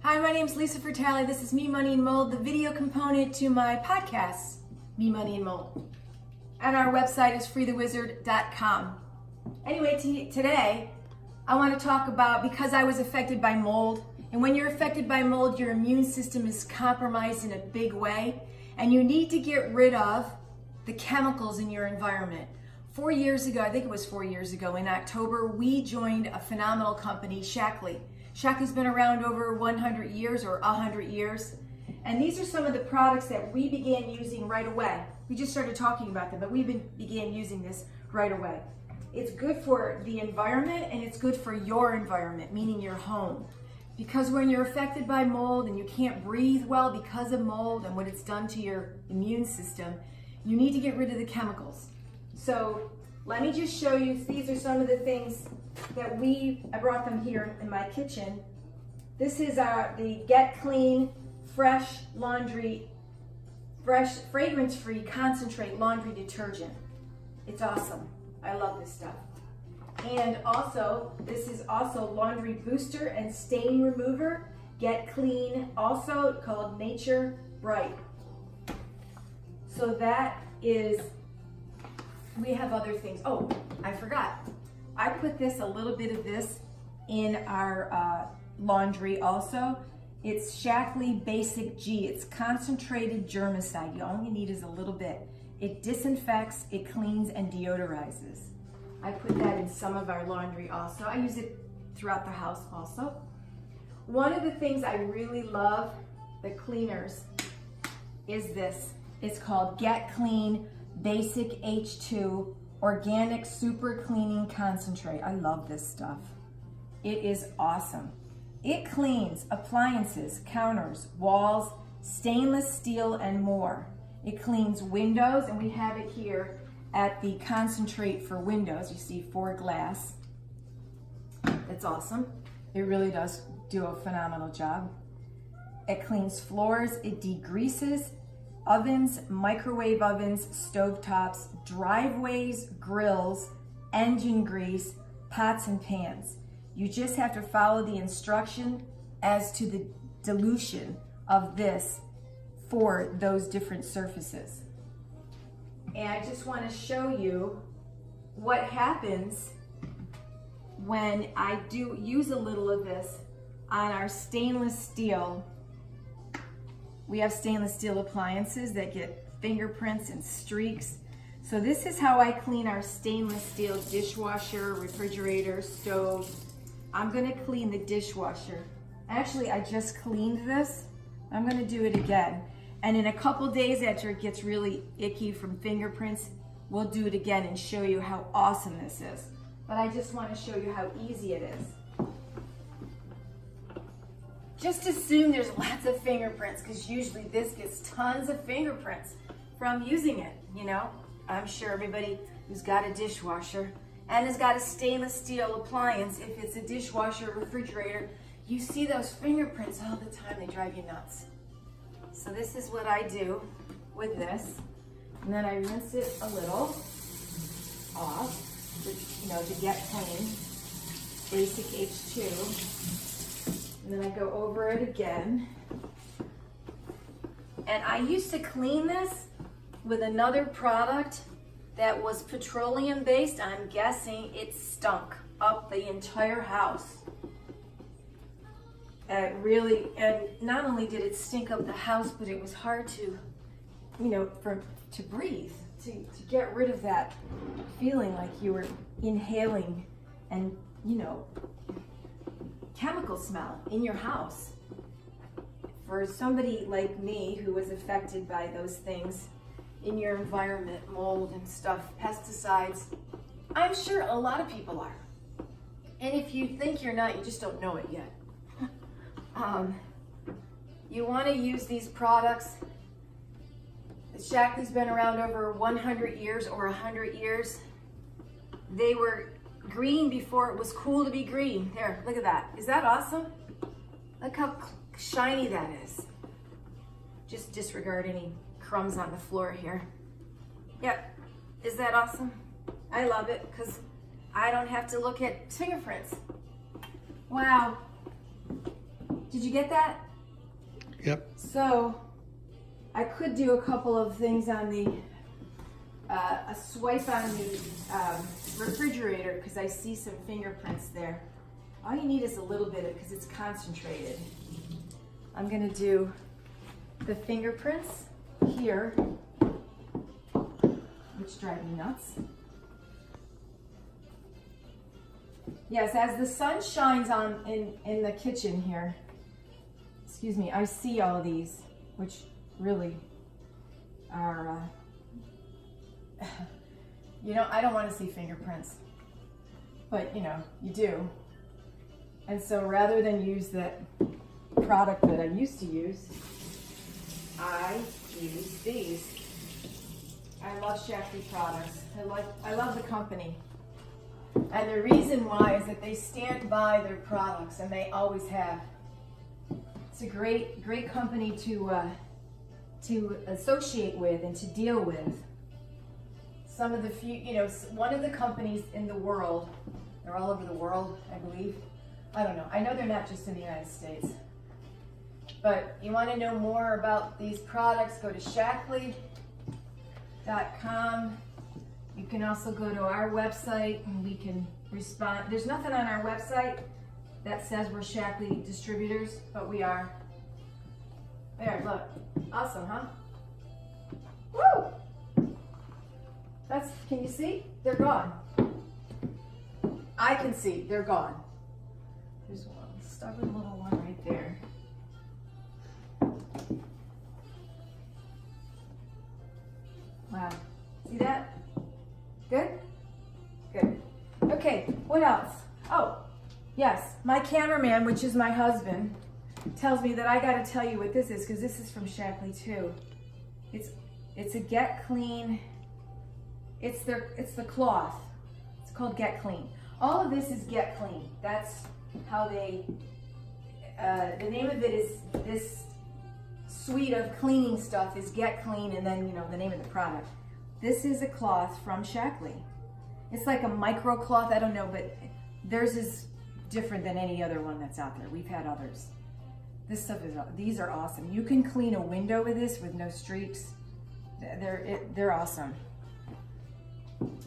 Hi, my name's Lisa Fratelli. This is Me, Money, and Mold, the video component to my podcast, Me, Money, and Mold. And our website is freethewizard.com. Anyway, today I want to talk about, because I was affected by mold, and when you're affected by mold, your immune system is compromised in a big way, and you need to get rid of the chemicals in your environment. 4 years ago, I think it was 4 years ago, in October, we joined a phenomenal company, Shaklee. Shaklee's been around over 100 years or 100 years. And these are some of the products that we began using right away. We just started talking about them, but we began using this right away. It's good for the environment and it's good for your environment, meaning your home. Because when you're affected by mold and you can't breathe well because of mold and what it's done to your immune system, you need to get rid of the chemicals. So let me just show you, these are some of the things that I brought them here in my kitchen. This is the Get Clean Fresh Laundry, Fresh Fragrance-Free Concentrate Laundry Detergent. It's awesome. I love this stuff. And also, this is also Laundry Booster and Stain Remover. Get Clean, also called Nature Bright. So that is, we have other things. Oh, I forgot. I put a little bit of this in our laundry also. It's Shaklee Basic G. It's concentrated germicide. You only need is a little bit. It disinfects, it cleans, and deodorizes. I put that in some of our laundry also. I use it throughout the house also. One of the things I really love, the cleaners, is this. It's called Get Clean Basic H2 Organic Super Cleaning Concentrate. I love this stuff. It is awesome. It cleans appliances, counters, walls, stainless steel, and more. It cleans windows, and we have it here at the concentrate for windows. You see 4 glass. It's awesome. It really does do a phenomenal job. It cleans floors, it degreases ovens, microwave ovens, stovetops, driveways, grills, engine grease, pots and pans. You just have to follow the instruction as to the dilution of this for those different surfaces. And I just want to show you what happens when I do use a little of this on our stainless steel. We have stainless steel appliances that get fingerprints and streaks. So this is how I clean our stainless steel dishwasher, refrigerator, stove. I'm gonna clean the dishwasher. Actually, I just cleaned this. I'm gonna do it again. And in a couple days after it gets really icky from fingerprints, we'll do it again and show you how awesome this is. But I just wanna show you how easy it is. Just assume there's lots of fingerprints, because usually this gets tons of fingerprints from using it, you know? I'm sure everybody who's got a dishwasher and has got a stainless steel appliance, if it's a dishwasher or refrigerator, you see those fingerprints all the time. They drive you nuts. So this is what I do with this. And then I rinse it a little off, to get clean. Basic H2. And then I go over it again. And I used to clean this with another product that was petroleum based. I'm guessing it stunk up the entire house. And not only did it stink up the house, but it was hard to, to breathe, to get rid of that feeling like you were inhaling and, chemical smell in your house. For somebody like me who was affected by those things in your environment, mold and stuff, pesticides, I'm sure a lot of people are. And if you think you're not, you just don't know it yet. You want to use these products. Shaklee's been around over 100 years or 100 years. They were green before it was cool to be green. There, look at that. Is that awesome? Look how shiny that is. Just disregard any crumbs on the floor here. Yep, is that awesome? I love it because I don't have to look at fingerprints. Wow. Did you get that? Yep. So I could do a couple of things on the, a swipe on the refrigerator because I see some fingerprints there. All you need is a little bit of it because it's concentrated. I'm gonna do the fingerprints here, which drive me nuts. Yes, as the sun shines on in the kitchen here, excuse me, I see all of these, which really are, you know, I don't want to see fingerprints, but you know, you do. And so rather than use that product that I used to use, I use these. I love Shaklee products. I love the company. And the reason why is that they stand by their products, and they always have. It's a great company to associate with and to deal with. Some of the few, you know, one of the companies in the world, they're all over the world, I believe. I don't know. I know they're not just in the United States. But you want to know more about these products, go to Shaklee.com. You can also go to our website and we can respond. There's nothing on our website that says we're Shaklee distributors, but we are. There, look. Awesome, huh? Woo! Can you see? They're gone. I can see, they're gone. There's one stubborn little one right there. Wow. See that? Good? Good. Okay, what else? Oh, yes, my cameraman, which is my husband, tells me that I gotta tell you what this is, because this is from Shaklee too. It's a Get Clean, it's the cloth. It's called Get Clean. All of this is Get Clean. That's how they, the name of it is, this suite of cleaning stuff is Get Clean, and then, you know, the name of the product. This is a cloth from Shaklee. It's like a micro cloth, I don't know, but theirs is different than any other one that's out there. We've had others. This stuff is, these are awesome. You can clean a window with this with no streaks. They're awesome.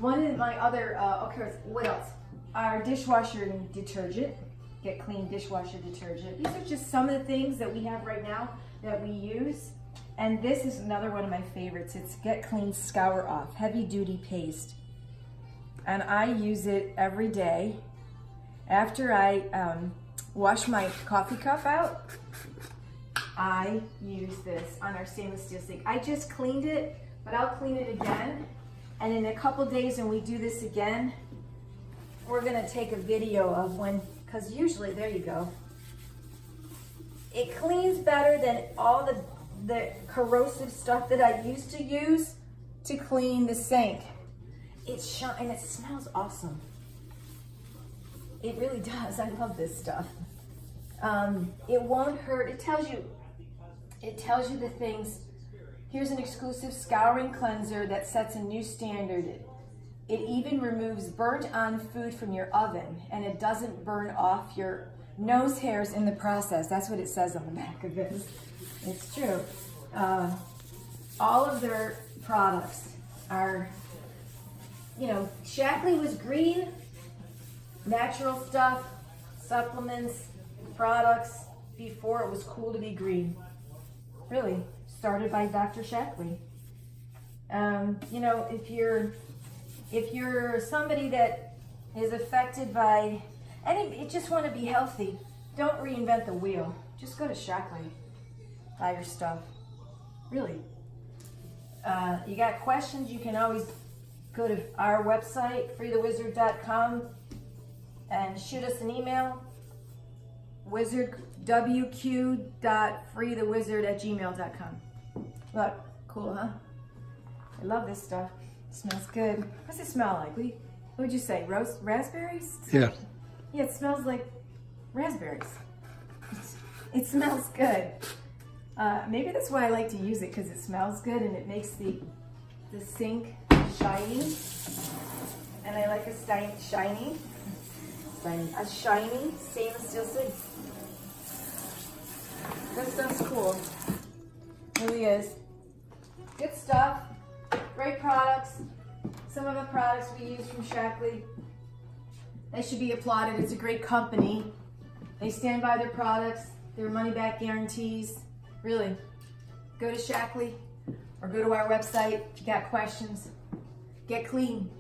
One of my other, okay, what else? Our dishwasher detergent, Get Clean dishwasher detergent. These are just some of the things that we have right now that we use. And this is another one of my favorites. It's Get Clean Scour Off, heavy duty paste. And I use it every day. After I wash my coffee cup out, I use this on our stainless steel sink. I just cleaned it, but I'll clean it again. And in a couple days when we do this again, we're gonna take a video of when, because usually, there you go. It cleans better than all the corrosive stuff that I used to use to clean the sink. And it smells awesome. It really does. I love this stuff. It won't hurt. It tells you the things. Here's an exclusive scouring cleanser that sets a new standard. It even removes burnt on food from your oven, and it doesn't burn off your nose hairs in the process. That's what it says on the back of this. It's true. All of their products are, you know, Shaklee was green, natural stuff, supplements, products, before it was cool to be green. Really, started by Dr. Shaklee. You know, if you're somebody that is affected by, you just want to be healthy, don't reinvent the wheel. Just go to Shaklee, buy your stuff. Really. You got questions, you can always go to our website, freethewizard.com, and shoot us an email, wq.freethewizard@gmail.com. Look, cool, huh? I love this stuff. It smells good. What's it smell like? What would you say? Raspberries? Yeah. Yeah, it smells like raspberries. It smells good. Maybe that's why I like to use it, because it smells good and it makes the sink shiny. And I like a shiny stainless steel sink. That stuff's cool. It really is. Good stuff. Great products. Some of the products we use from Shaklee, they should be applauded. It's a great company. They stand by their products, their money-back guarantees. Really, go to Shaklee or go to our website if you got questions. Get clean.